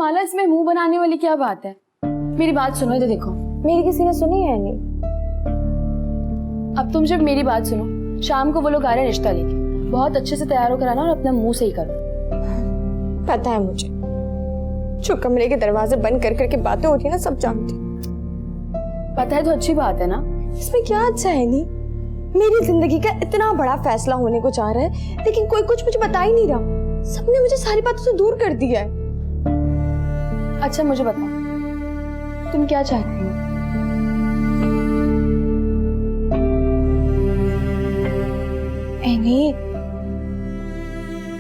माला, इसमें मुंह बनाने वाली क्या बात है? मेरी बात सुनो, इधर देखो। मेरी किसी ने सुनी है नहीं। अब तुम जब मेरी बात सुनो, शाम को वो लोग आ रहे हैं रिश्ता लेके। बहुत अच्छे से तैयार होकर आना और अपना मुंह सही करो। पता है मुझे, जो कमरे के दरवाजे बंद कर करके बातें होती है ना, सब जानती। पता है तो अच्छी बात है ना। इसमें क्या अच्छा है? नहीं, मेरी जिंदगी का इतना बड़ा फैसला होने को जा रहा है, लेकिन कोई कुछ मुझे बता ही नहीं रहा। सबने मुझे सारी बातों से दूर कर दिया है। अच्छा मुझे बताओ, तुम क्या चाहती हो? नहीं,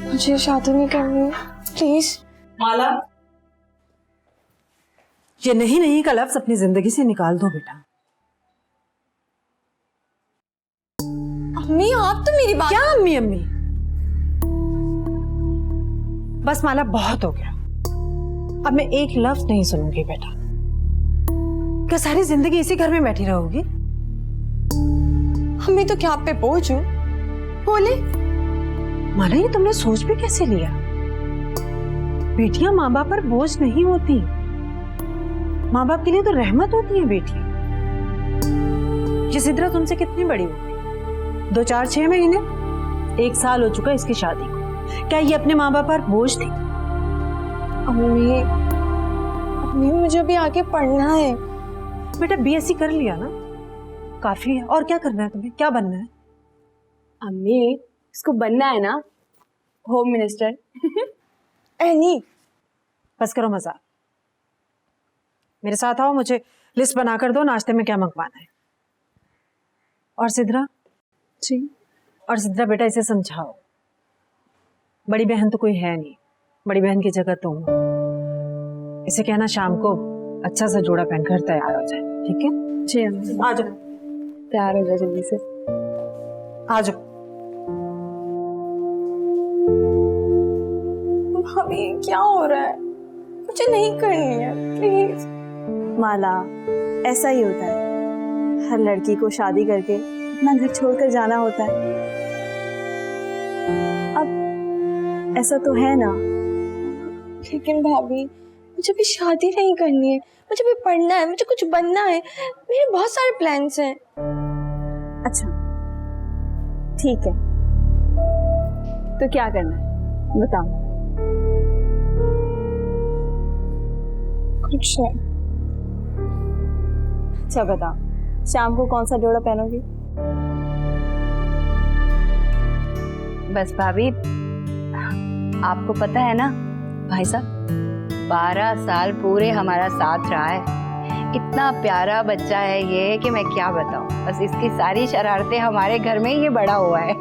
मुझे शादी नहीं करनी, प्लीज। माला, ये नहीं नहीं का लफ्ज अपनी जिंदगी से निकाल दो बेटा। अम्मी, आप तो मेरी बात। क्या अम्मी अम्मी? बस माला, बहुत हो गया। अब मैं एक लफ्ज नहीं सुनूंगी बेटा। क्या सारी जिंदगी इसी घर में बैठी रहोगी? अम्मी तो क्या आप पे बोझ हूं? बोले। माला, ये तुमने सोच भी कैसे लिया? बेटियां माँ बाप पर बोझ नहीं होती। माँ बाप के लिए तो रहमत होती है बेटियां। ये सिद्रा तुमसे कितनी बड़ी होगी? 2, 4, 6 महीने? 1 साल हो चुका इसकी शादी को। क्या ये अपने माँ बाप पर बोझ थी? अम्मी, अम्मी मुझे अभी आगे पढ़ना है। बेटा बीएससी कर लिया ना, काफी है। और क्या करना है तुम्हें? क्या बनना है? अम्मी, इसको बनना है ना होम मिनिस्टर। नहीं, बस करो मजाक। मेरे साथ आओ, मुझे लिस्ट बनाकर दो नाश्ते में क्या मंगवाना है। और सिद्रा जी। और सिद्रा बेटा, इसे समझाओ, बड़ी बहन तो कोई है नहीं, बड़ी बहन की जगह तुम हो। इसे कहना शाम को अच्छा सा जोड़ा पहनकर तैयार हो जाए, ठीक है? जी अम्मी, आ जाओ, तैयार हो जाए जल्दी से। आ जाओ। भाभी क्या हो रहा है? मुझे नहीं करनी है, प्लीज। माला, ऐसा ही होता है, हर लड़की को शादी करके अपना घर छोड़कर जाना होता है। अब ऐसा तो है ना। लेकिन भाभी, मुझे भी शादी नहीं करनी है, मुझे भी पढ़ना है, मुझे कुछ बनना है। मेरे बहुत सारे प्लान्स हैं। अच्छा ठीक है, तो क्या करना है बताओ। कुछ नहीं। अच्छा बताओ, शाम को कौन सा जोड़ा पहनोगी? बस भाभी, आपको पता है ना भाई साहब, 12 साल पूरे हमारा साथ रहा है। इतना प्यारा बच्चा है ये कि मैं क्या बताऊं। बस इसकी सारी शरारतें हमारे घर में ही बड़ा हुआ है।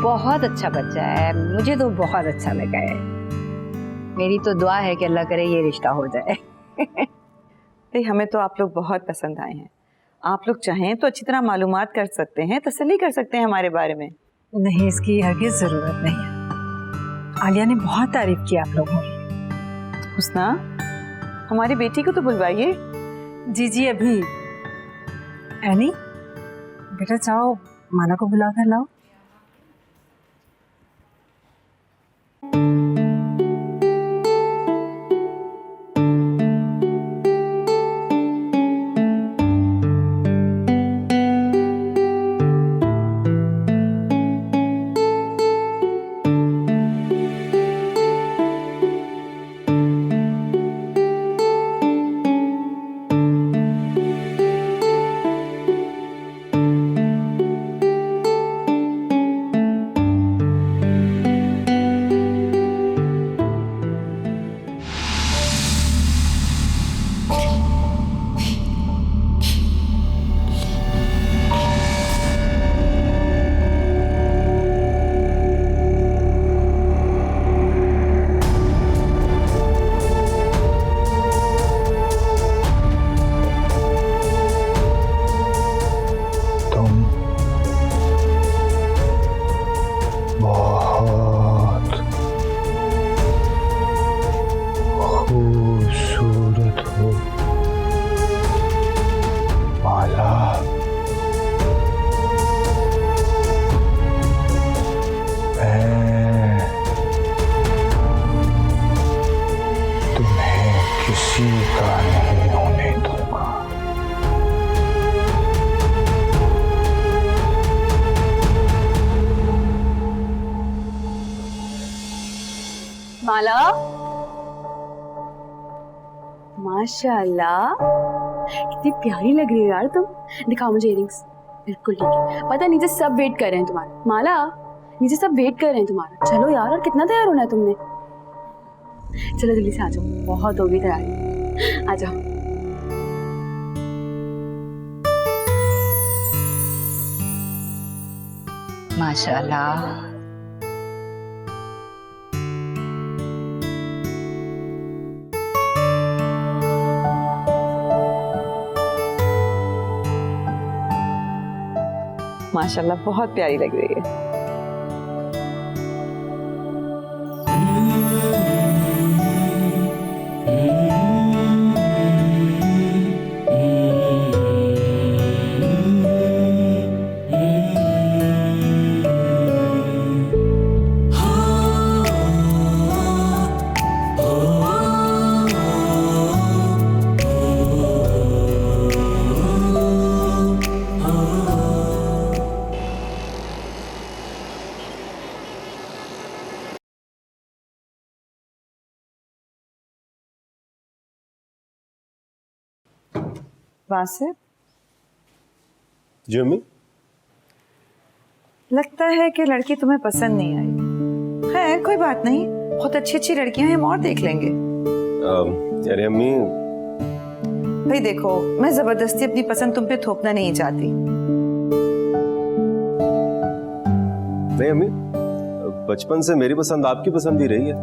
बहुत अच्छा बच्चा है, मुझे तो बहुत अच्छा लगा है। मेरी तो दुआ है कि अल्लाह करे ये रिश्ता हो जाए। भाई, हमें तो आप लोग बहुत पसंद आए हैं। आप लोग चाहें तो अच्छी तरह मालूमात कर सकते हैं, तसल्ली कर सकते हैं हमारे बारे में। नहीं, इसकी हरगिज़ जरूरत नहीं है। आलिया ने बहुत तारीफ की आप लोगों की। हुस्ना, हमारी बेटी को तो बुलवाइए। जी जी, अभी। एनी बेटा, जाओ माला को बुला कर लाओ। माला, माशाल्लाह कितनी प्यारी लग रही हो यार तुम। दिखाओ मुझे इयरिंग्स। बिल्कुल ठीक है, पता नीचे सब वेट कर रहे हैं तुम्हारा। माला, नीचे सब वेट कर रहे हैं तुम्हारा। चलो यार, और कितना तैयार होना है तुमने। चलो जल्दी से आ जाओ, बहुत होगी तैयारी, आ जाओ। माशाल्लाह। माशाल्लाह बहुत प्यारी लग रही है। वासिफ, जी अम्मी। लगता है कि लड़की तुम्हें पसंद नहीं आई। खैर कोई बात नहीं, बहुत अच्छी अच्छी लड़कियां हैं, हम और देख लेंगे। अरे अम्मी, भाई देखो, मैं जबरदस्ती अपनी पसंद तुम पे थोपना नहीं चाहती। नहीं अम्मी, बचपन से मेरी पसंद आपकी पसंद ही रही है।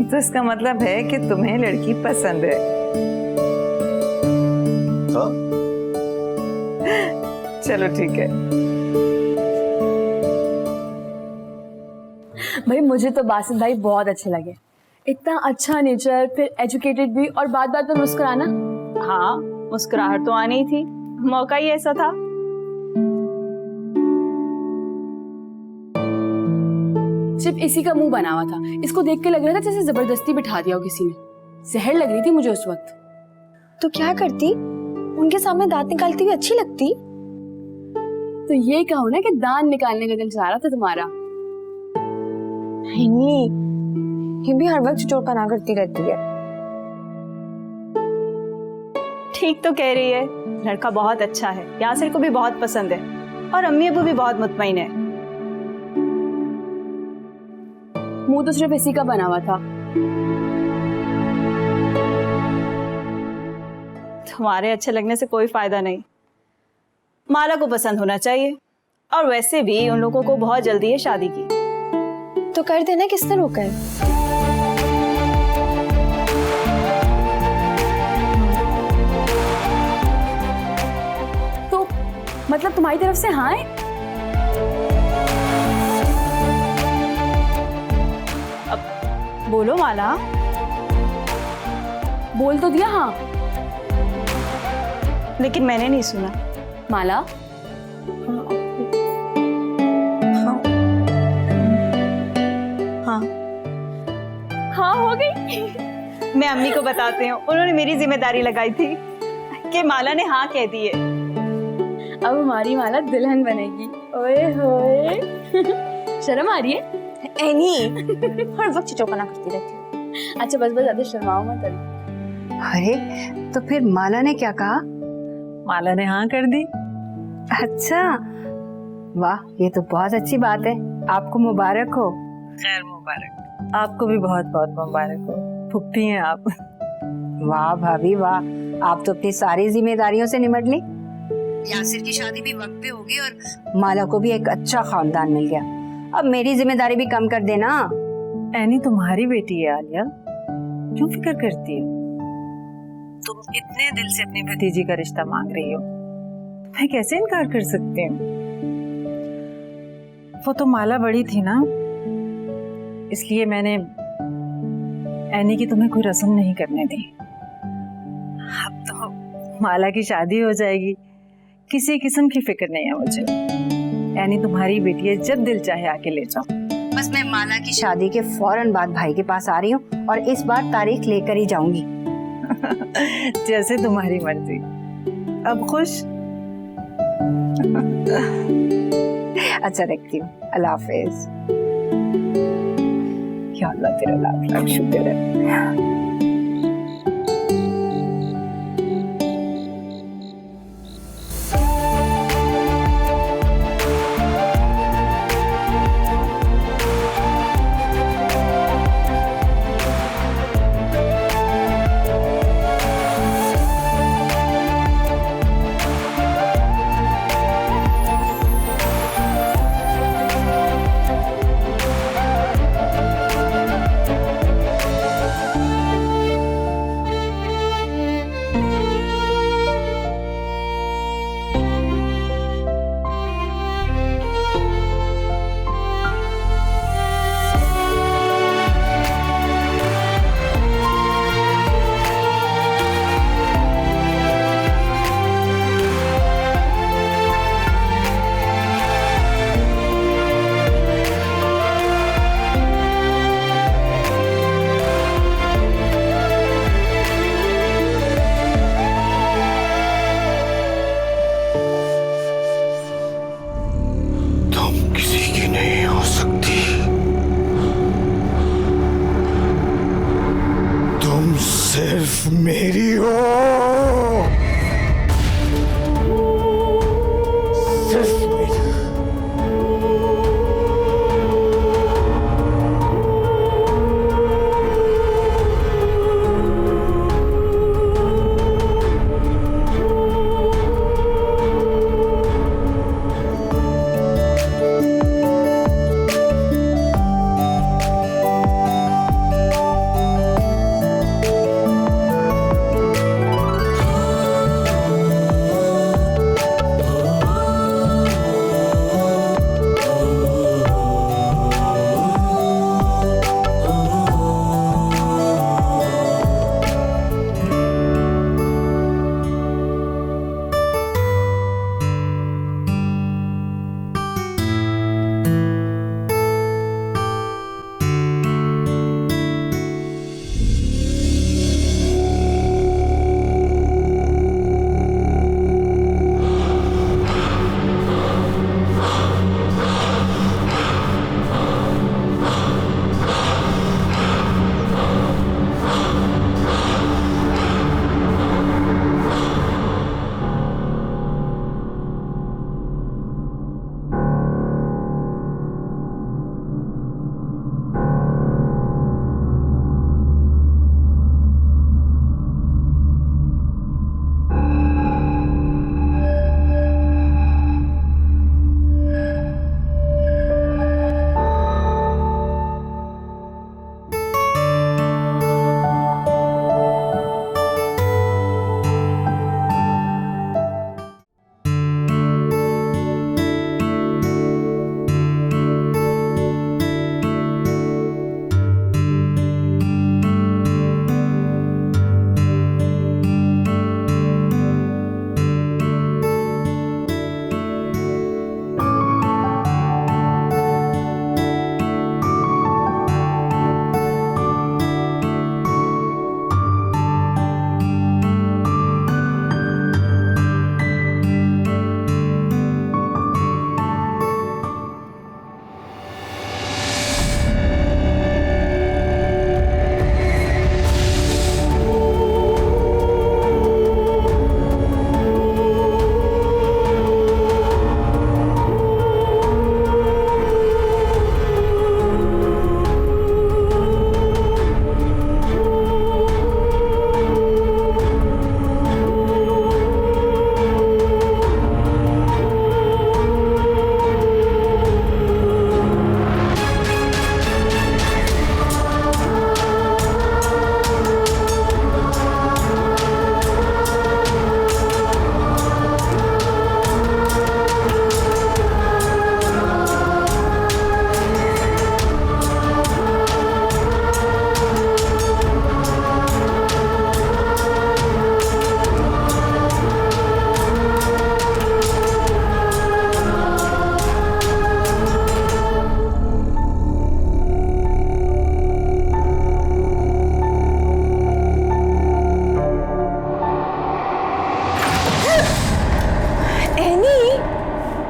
तो इसका मतलब है कि तुम्हें लड़की पसंद है। हाँ, चलो ठीक है। भाई मुझे तो बासित भाई बहुत अच्छे लगे। इतना अच्छा नेचर, फिर एजुकेटेड भी, और बात बात पर मुस्कुराना। हाँ, मुस्कुराहट तो आनी ही थी, मौका ही ऐसा था। सिर्फ इसी का मुंह बना हुआ था, इसको देख के लग रहा था जैसे जबरदस्ती बिठा दिया हो किसी ने। जहर लग रही थी मुझे उस वक्त। तो क्या करती, उनके सामने दांत निकालती हुई अच्छी लगती? तो ये कहो ना कि दांत निकालने का दिल चाह रहा था तुम्हारा। नहीं, ये भी हर वक्त चोरपना करती रहती है। ठीक तो कह रही है, लड़का बहुत अच्छा है, यासिर को भी बहुत पसंद है, और अम्मी अबू भी बहुत मुतमईन है। मुंह तो सिर्फ इसी का बना हुआ था। तुम्हारे अच्छे लगने से कोई फायदा नहीं, माला को पसंद होना चाहिए, और वैसे भी उन लोगों को बहुत जल्दी है शादी की। तो कर देना, किसने रोका है? तो मतलब तुम्हारी तरफ से हाँ है? अब बोलो माला। बोल तो दिया हाँ। लेकिन मैंने नहीं सुना। माला, हाँ हाँ हो गई। मैं अम्मी को बताती हूँ, उन्होंने मेरी जिम्मेदारी लगाई थी कि माला ने हाँ कह दी है। अब हमारी माला दुल्हन बनेगी। ओए होए। शर्म आ रही है? एनी, हर वक्त चौकना करती रहती है। अच्छा बस बस, ज्यादा शर्माओ मत अभी। अरे तो फिर माला ने क्या कहा? माला ने हाँ कर दी। अच्छा, वाह, ये तो बहुत अच्छी बात है। आपको मुबारक हो। खैर मुबारक, आपको भी बहुत बहुत मुबारक हो। फुप्पी हैं आप। वाह भाभी वाह, आप तो अपनी सारी जिम्मेदारियों से निमट ली। यासिर की शादी भी वक्त पे होगी और माला को भी एक अच्छा खानदान मिल गया। अब मेरी जिम्मेदारी भी कम कर देना। एनी तुम्हारी बेटी है आलिया, क्यों फिक्र करती हो? तुम इतने दिल से अपनी भतीजी का रिश्ता मांग रही हो, मैं कैसे इनकार कर सकती हूँ? वो तो माला बड़ी थी ना, इसलिए मैंने एनी की तुम्हें कोई रस्म नहीं करने दी। अब तो माला की शादी हो जाएगी, किसी किस्म की फिक्र नहीं है मुझे। एनी तुम्हारी बेटी है, जब दिल चाहे आके ले जाओ। बस मैं माला की शादी के फौरन बाद भाई के पास आ रही हूँ और इस बार तारीख लेकर ही जाऊंगी। जैसे तुम्हारी मर्जी। अब खुश? अच्छा रखती हूँ, अल्लाह हाफिज। या अल्लाह तेरा लाख लाख शुक्र है। सिर्फ मेरी हो, सिर्फ मेरी।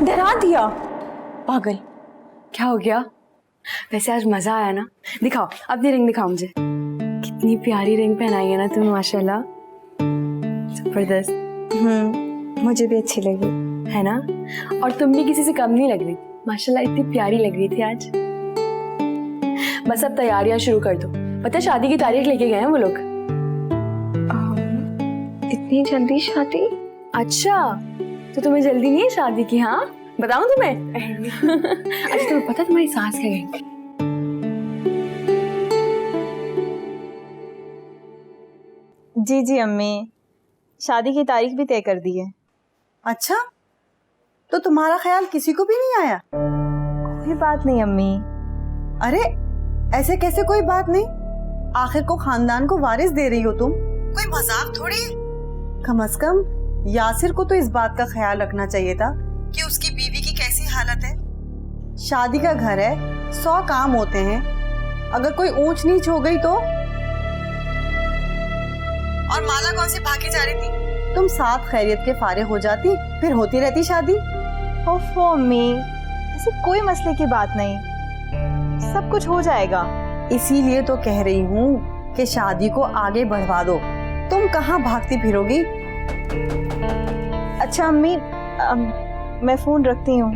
डरा दिया पागल। क्या हो गया? वैसे आज मजा आया ना। दिखाओ अपनी रिंग, दिखाओ मुझे। कितनी प्यारी रिंग पहनाई है ना तुम्हें, माशाल्लाह, जबरदस्त। मुझे भी अच्छी लगी। है ना? और तुम भी किसी से कम नहीं लग रही, माशाल्लाह इतनी प्यारी लग रही थी आज। बस अब तैयारियां शुरू कर दो। पता है शादी की तारीख लेके गए हैं वो लोग। इतनी जल्दी शादी? अच्छा, तो तुम्हें जल्दी नहीं है शादी की? हाँ बताऊं तुम्हें? अच्छा तुम्हें पता है तुम्हारी सास क्या कहेंगी? जी जी अम्मी, शादी की तारीख भी तय कर दी है। अच्छा, तो तुम्हारा ख्याल किसी को भी नहीं आया? कोई बात नहीं अम्मी। अरे ऐसे कैसे कोई बात नहीं? आखिर को खानदान को वारिस दे रही हो तुम, कोई मजाक थोड़ी है। कम से कम यासिर को तो इस बात का ख्याल रखना चाहिए था कि उसकी बीवी की कैसी हालत है। शादी का घर है, 100 काम होते हैं, अगर कोई ऊंच नीच हो गई तो। और माला कौन सी भागी जा रही थी? तुम साथ खैरियत के फारिग हो जाती, फिर होती रहती शादी। ओफो अम्मी, ऐसी कोई मसले की बात नहीं, सब कुछ हो जाएगा। इसीलिए तो कह रही हूँ कि शादी को आगे बढ़वा दो। तुम कहाँ भागती फिरोगी? अच्छा अम्मी, मैं फोन रखती हूँ,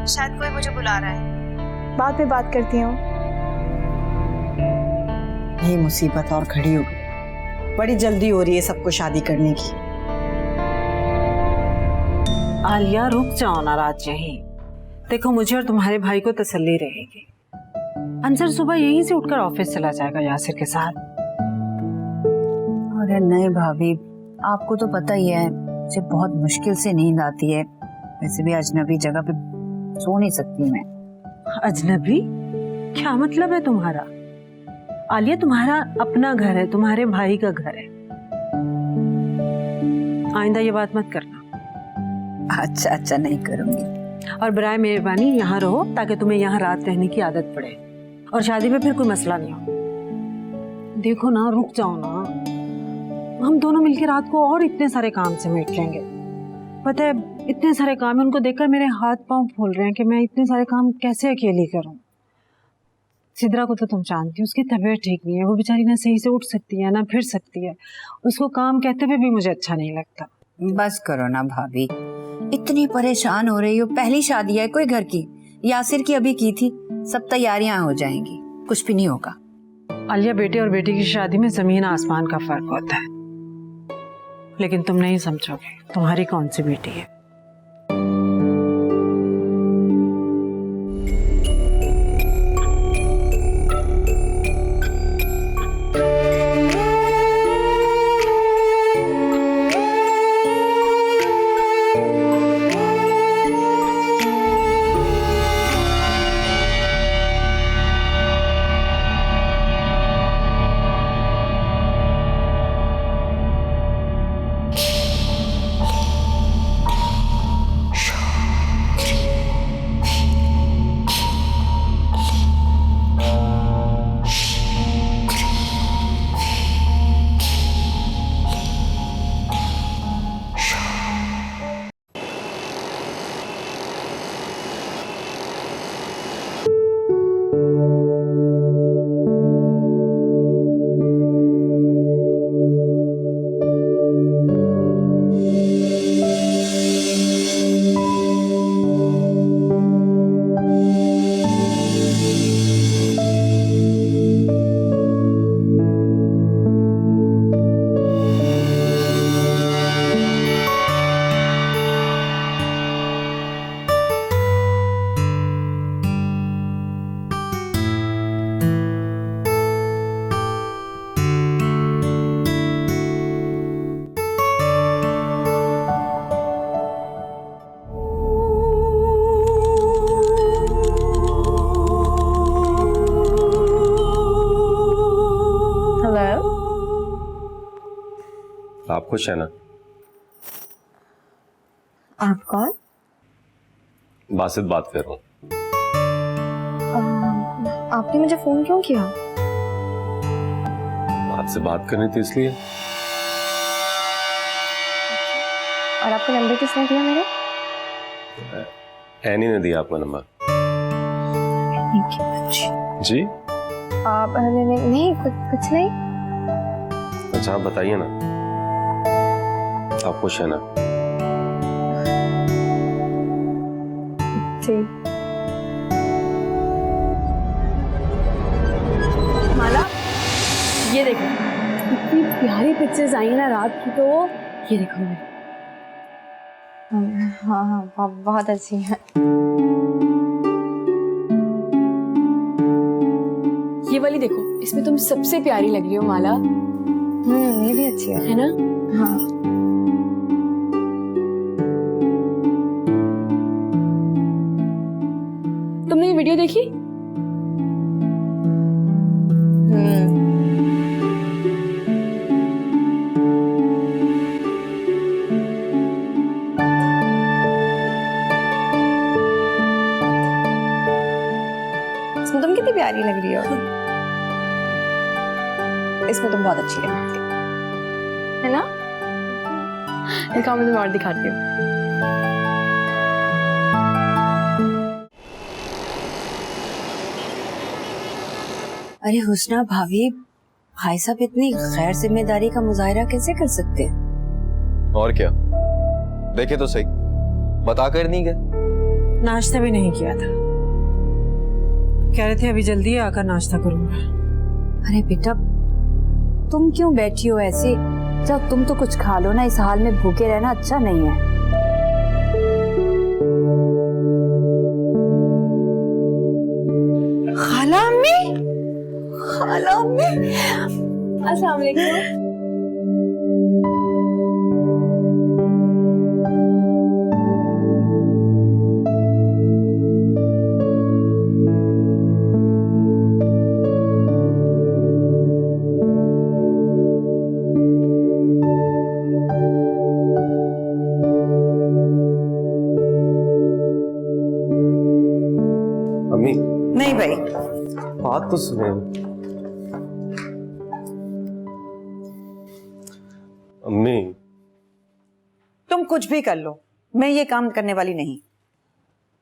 शायद कोई मुझे बुला रहा है, बाद में बात करती हूँ। ये मुसीबत और खड़ी हो गई, बड़ी जल्दी हो रही है सबको शादी करने की। आलिया रुक जाओ ना रात यहीं। देखो मुझे और तुम्हारे भाई को तसल्ली रहेगी। अंसर सुबह यहीं से उठकर ऑफिस चला जाएगा यासिर के साथ। अरे नहीं भाभी, आपको तो पता ही है मुझे बहुत मुश्किल से नींद आती है। वैसे भी अजनबी जगह पे सो नहीं सकती मैं। अजनबी? क्या मतलब है तुम्हारा? आलिया तुम्हारा अपना घर है, तुम्हारे भाई का घर है। आइंदा ये बात मत करना। अच्छा अच्छा, नहीं करूंगी। और बराए मेहरबानी यहाँ रहो ताकि तुम्हें यहाँ रात रहने की आदत पड़े और शादी में फिर कोई मसला नहीं हो। देखो ना, रुक जाओ ना, हम दोनों मिलकर रात को और इतने सारे काम समेट लेंगे। पता है इतने सारे काम है, उनको देखकर मेरे हाथ पांव फूल रहे हैं कि मैं इतने सारे काम कैसे अकेली करूं। सिद्रा को तो तुम जानती हो, उसकी तबीयत ठीक नहीं है, वो बेचारी ना सही से उठ सकती है ना फिर सकती है। उसको काम कहते हुए भी मुझे अच्छा नहीं लगता। बस करो ना भाभी, इतनी परेशान हो रही हो। पहली शादी है कोई घर की, यासिर की अभी की थी, सब तैयारियां हो जाएंगी, कुछ भी नहीं होगा। आलिया, बेटे और बेटी की शादी में जमीन आसमान का फर्क होता है, लेकिन तुम नहीं समझोगे तुम्हारी कौन सी बेटी है। आप खुश है ना? आप कौन? बासित बात कर रहा हूँ। आपने मुझे फोन क्यों किया? आपसे बात करनी थी इसलिए। और आपका नंबर किसने दिया मेरा? एनी ने दिया आपका नंबर। ठीक है अच्छी। जी आप नहीं नहीं नहीं कुछ नहीं। अच्छा आप बताइए ना, आप खुश है ना? ठीक। माला ये देखो कितनी प्यारी पिक्चर्स आई है ना रात की, तो ये देखो मेरे। हाँ हाँ बहुत अच्छी है। ये वाली देखो, इसमें तुम सबसे प्यारी लग रही हो माला। ये भी अच्छी है ना? हाँ। तुमने ये वीडियो देखी? इसमें तुम कितनी प्यारी लग रही हो। इसमें तुम बहुत अच्छी लग रही हो, है ना? दिखाओ, मैं तुम्हें और दिखाती हूँ। अरे हुस्ना भाभी, भाई साहब इतनी गैर जिम्मेदारी का मुजाहरा कैसे कर सकते हैं? और क्या, देखे तो सही, बता कर नहीं गए। नाश्ता भी नहीं किया था, कह रहे थे अभी जल्दी आकर नाश्ता करूंगा। अरे बेटा, तुम क्यों बैठी हो ऐसे? जब तुम तो कुछ खा लो ना, इस हाल में भूखे रहना अच्छा नहीं है। खाला अम्मी, खाला अम्मी, अस्सलाम वालेकुम। अम्मी नहीं भाई, बात तो सुने। अम्मी तुम कुछ भी कर लो, मैं ये काम करने वाली नहीं।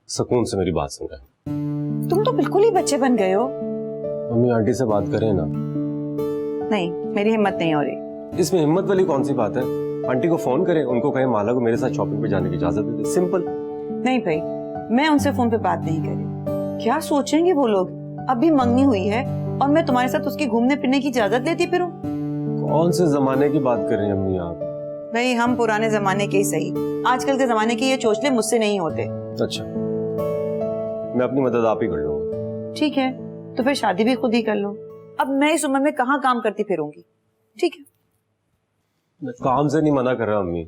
सुकून से मेरी बात सुन रहे। तुम तो बिल्कुल ही बच्चे बन गए हो। अम्मी आंटी से बात करें ना। नहीं, मेरी हिम्मत नहीं हो रही। इसमें हिम्मत वाली कौन सी बात है? आंटी को फोन करें, उनको कहें माला को मेरे साथ शॉपिंग पे जाने की इजाजत दे दे, सिंपल। नहीं भाई, मैं उनसे फोन पे बात नहीं करी। क्या सोचेंगे वो लोग? अभी मंगनी हुई है और मैं तुम्हारे साथ उसकी घूमने फिरने की इजाजत लेती फिरूं? कौन से जमाने की बात कर रही हैं अम्मी आप? भाई हम पुराने जमाने के ही सही, आजकल के जमाने के ये चोचले मुझसे नहीं होते। अच्छा, मैं अपनी मदद आप ही कर लूंगा। ठीक है, तो फिर शादी भी खुद ही कर लो। अब मैं इस उम्र में कहाँ काम करती फिरूंगी? ठीक है। मैं काम से नहीं मना कर रहा अम्मी,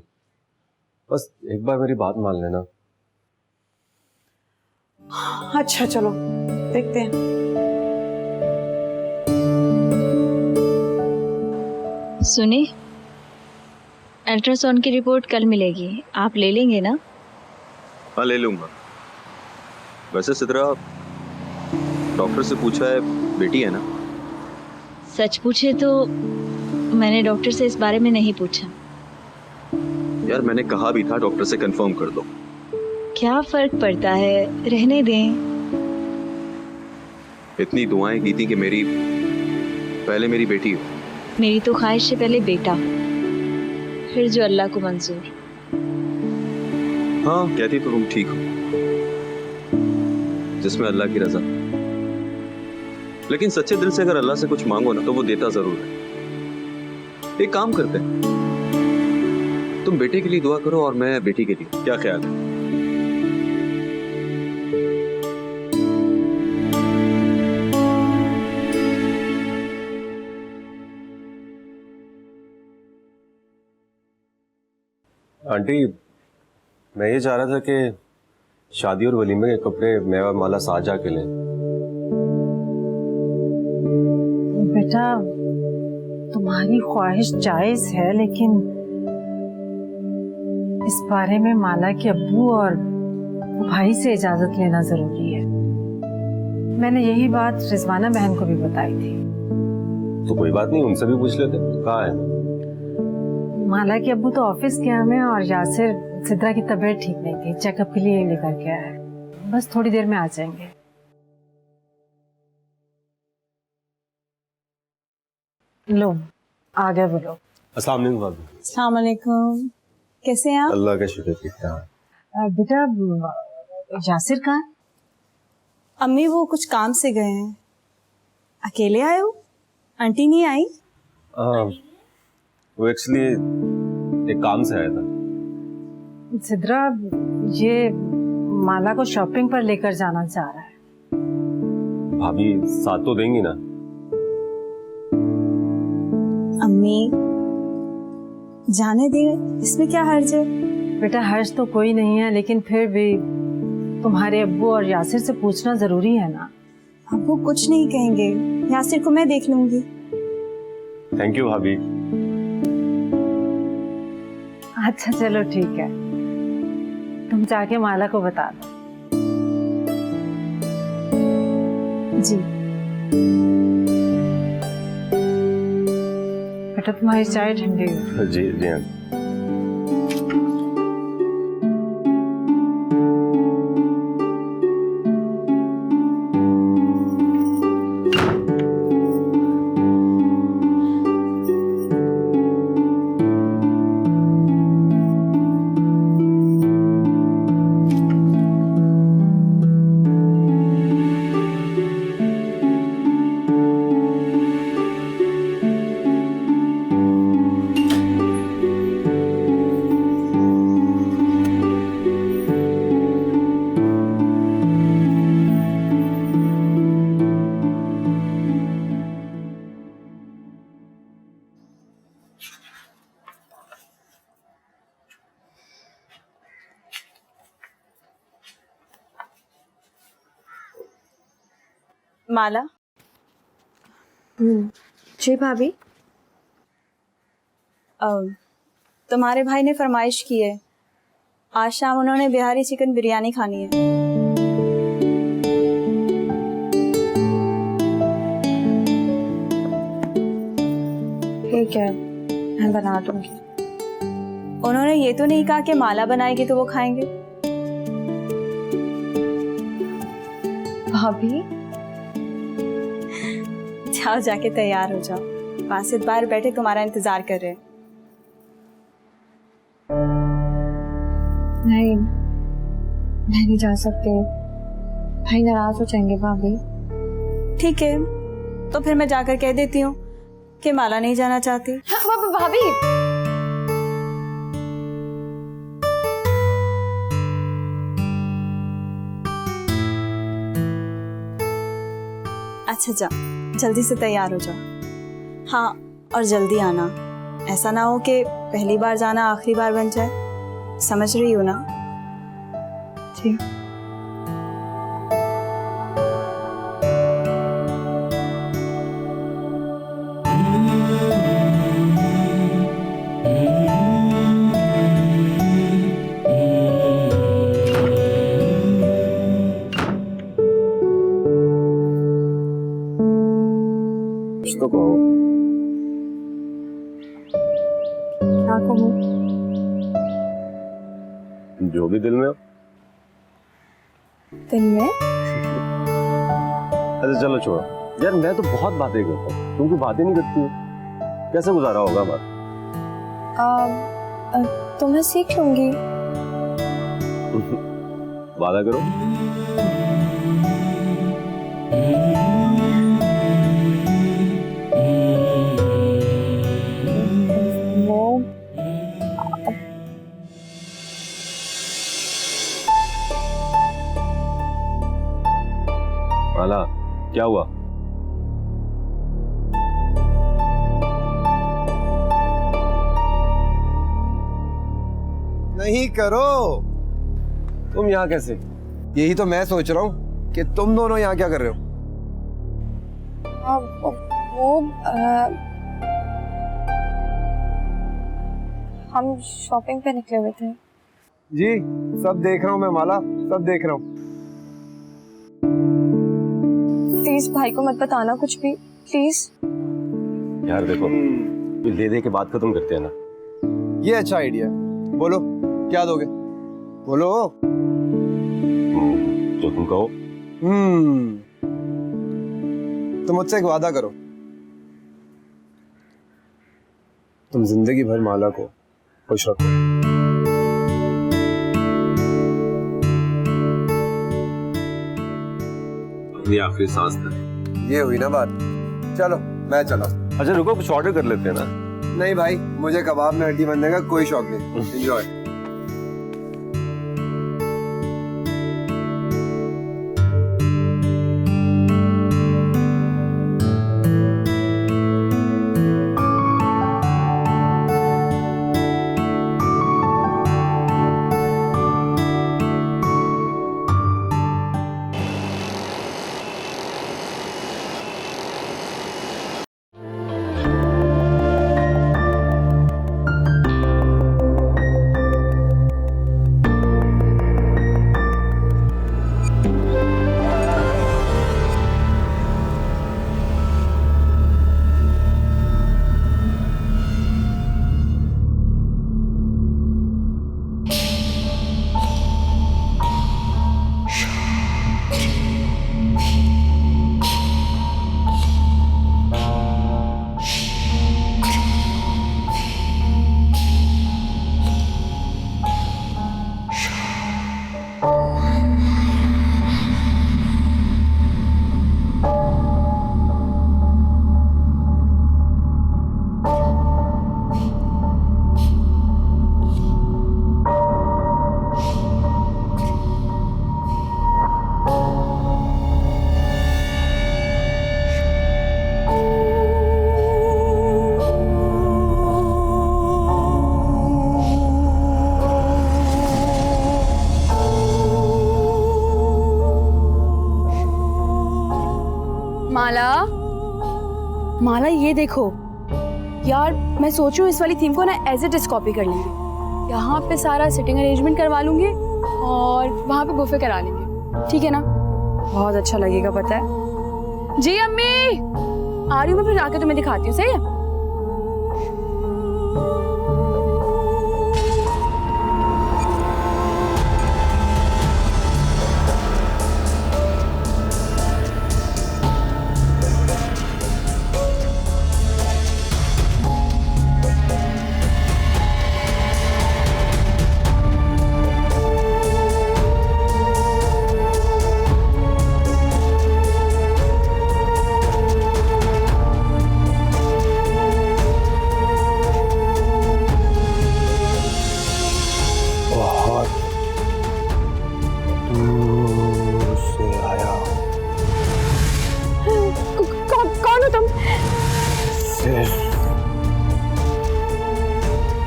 बस एक बार मेरी बात मान लेना। अच्छा चलो देखते हैं। सुने, अल्ट्रासाउंड की रिपोर्ट कल मिलेगी, आप ले लेंगे ना? हाँ ले लूंगा। वैसे सिद्रा, डॉक्टर से पूछा है, बेटी है ना? सच पूछे तो मैंने डॉक्टर से इस बारे में नहीं पूछा। यार मैंने कहा भी था डॉक्टर से कंफर्म कर दो। क्या फर्क पड़ता है, रहने दें। इतनी दुआएं की थी कि पहले मेरी बेटी हो। मेरी तो ख्वाहिश है पहले बेटा, फिर जो अल्लाह को मंजूर। हाँ कहती तो तुम ठीक हो, जिसमें अल्लाह की रजा। लेकिन सच्चे दिल से अगर अल्लाह से कुछ मांगो ना तो वो देता जरूर है। एक काम करते हैं, तुम बेटे के लिए दुआ करो और मैं बेटी के लिए, क्या ख्याल है? आंटी, मैं ये चाह रहा था कि शादी और वलीमे के कपड़े मैं और माला साथ जाके लें। बेटा तुम्हारी ख्वाहिश जायज है, लेकिन इस बारे में माला के अब्बू और भाई से इजाजत लेना जरूरी है। मैंने यही बात रिजवाना बहन को भी बताई थी। तो कोई बात नहीं, उनसे भी पूछ लेते। कहाँ है? माला के अब्बू तो ऑफिस गया में, और यासिर सिद्रा की तबीयत ठीक नहीं थी, चेकअप के लिए लेकर के आया है। बस थोड़ी देर में आ जाएंगे। लो आ गए वो लोग। अस्सलाम वालेकुम भाभी। अस्सलाम वालेकुम। कैसे हैं आप? अल्लाह का शुक्र ठीक ठाक। बेटा यासिर कहाँ है? अम्मी वो कुछ काम से गए हैं। अकेले आए हो? आंटी नहीं आई? हाँ, वो एक्चुअली एक काम से आया था। सिद्रा ये माला को शॉपिंग पर लेकर जाना चाह रहा है। भाभी साथ तो देंगी ना? अम्मी जाने दे, इसमें क्या हर्ज है? बेटा हर्ष तो कोई नहीं है, लेकिन फिर भी तुम्हारे अब्बू और यासिर से पूछना जरूरी है ना। अब वो कुछ नहीं कहेंगे, यासिर को मैं देख लूंगी। थैंक यू भाभी। अच्छा चलो ठीक है, तुम जाके माला को बता दो। जी बेटा तुम्हारी चाय ठंडी हो। जी जी हाँ। माला। जी भाभी। तुम्हारे भाई ने फरमाइश की है, आज शाम उन्होंने बिहारी चिकन बिरयानी खानी है। ठीक है, मैं बना दूंगी। उन्होंने ये तो नहीं कहा कि माला बनाएगी तो वो खाएंगे। भाभी जाओ जाके तैयार हो जाओ, बासित बाहर बैठे तुम्हारा इंतजार कर रहे हैं। नहीं, मैं नहीं जा सकती, भाई नाराज हो जाएंगे भाभी। ठीक है, तो फिर मैं जाकर कह देती हूँ कि माला नहीं जाना चाहती। भाभी अच्छा जाओ, जल्दी से तैयार हो जाओ। हाँ, और जल्दी आना, ऐसा ना हो कि पहली बार जाना आखिरी बार बन जाए। समझ रही हो ना? ठीक। कुछ तो कहो। क्या कहूँ? जो भी दिल में हो। दिन में अच्छा चलो छोड़ो यार, मैं तो बहुत बातें करता हूँ, तुम कोई बातें नहीं करती हो। कैसे गुजारा होगा हमारा? तो मैं सीख लूंगी। वादा करो। वो माला क्या हुआ? नहीं करो। तुम यहाँ कैसे? यही तो मैं सोच रहा हूँ कि तुम दोनों यहाँ क्या कर रहे हो। वो हम शॉपिंग पे निकले हुए थे। जी सब देख रहा हूँ मैं माला, सब देख रहा हूँ। प्लीज भाई को मत बताना कुछ भी, प्लीज। यार देखो, ले दे के बात खत्म करते हैं ना। ये अच्छा आइडिया है। बोलो क्या दोगे, बोलो। जो तुम कहो। तो मुझसे एक वादा करो तुम जिंदगी भर माला को खुश रखो। ये आखिरी सांस था। ये हुई ना बात। चलो मैं चला। अच्छा रुको, कुछ ऑर्डर कर लेते हैं ना। नहीं भाई, मुझे कबाब में हड्डी बनने का कोई शौक नहीं। एंजॉय। माला, माला ये देखो यार, मैं सोच रही हूँ इस वाली थीम को ना एज इट इज कॉपी कर लेंगे। यहाँ पे सारा सिटिंग अरेंजमेंट करवा लूंगी और वहाँ पे बुफे करा लेंगे, ठीक है ना? बहुत अच्छा लगेगा, पता है। जी अम्मी, आ रही हूँ मैं, फिर आके तुम्हें दिखाती हूँ, सही है?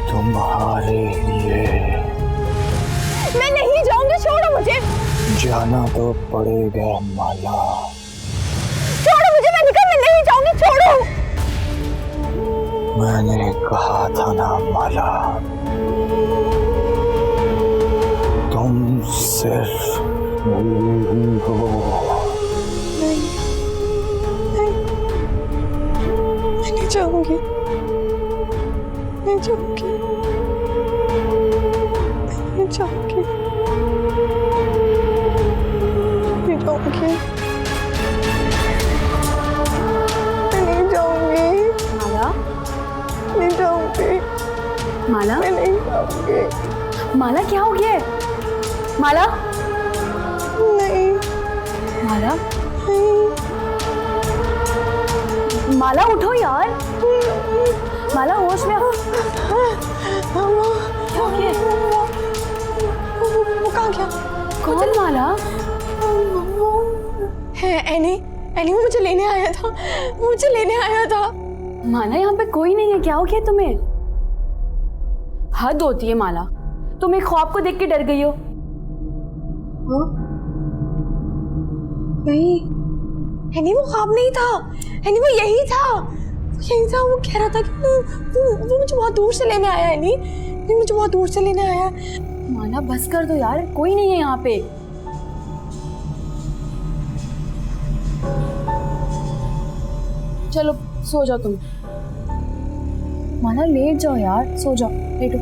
तुम्हारे लिए मैं नहीं जाऊंगी, छोड़ो मुझे। जाना तो पड़ेगा माला। छोड़ो मुझे, मैंने कहा मैं नहीं जाऊंगी, छोड़ो। मैंने कहा था ना माला, तुम सिर्फ मेरी हो। मैं नहीं जाऊंगी, नहीं जाऊंगी, नहीं जाऊंगी, नहीं जाऊंगी, नहीं जाऊंगी। माला, नहीं जाऊंगी, माला, मैं नहीं जाऊंगी। माला क्या हो गया है? माला, नहीं, माला, नहीं, माला उठो यार, माला होश में आओ। क्या हो गया? वो कहाँ गया? कौन माला? है एनी, एनी वो मुझे लेने आया था, वो मुझे लेने आया था। माला यहाँ पे कोई नहीं है, क्या हो गया तुम्हें? हद होती है माला, तुम एक ख्वाब को देख के डर गई हो। नहीं, एनी वो ख्वाब नहीं था, एनी वो यही था, यही था। वो कह रहा था कि वो मुझे बहुत दूर से लेने आया है। नहीं, मुझे बहुत दूर से लेने आया। माला बस कर दो यार, कोई नहीं है यहाँ पे। चलो सो जाओ तुम। माला लेट जाओ यार, सो जाओ, लेटो।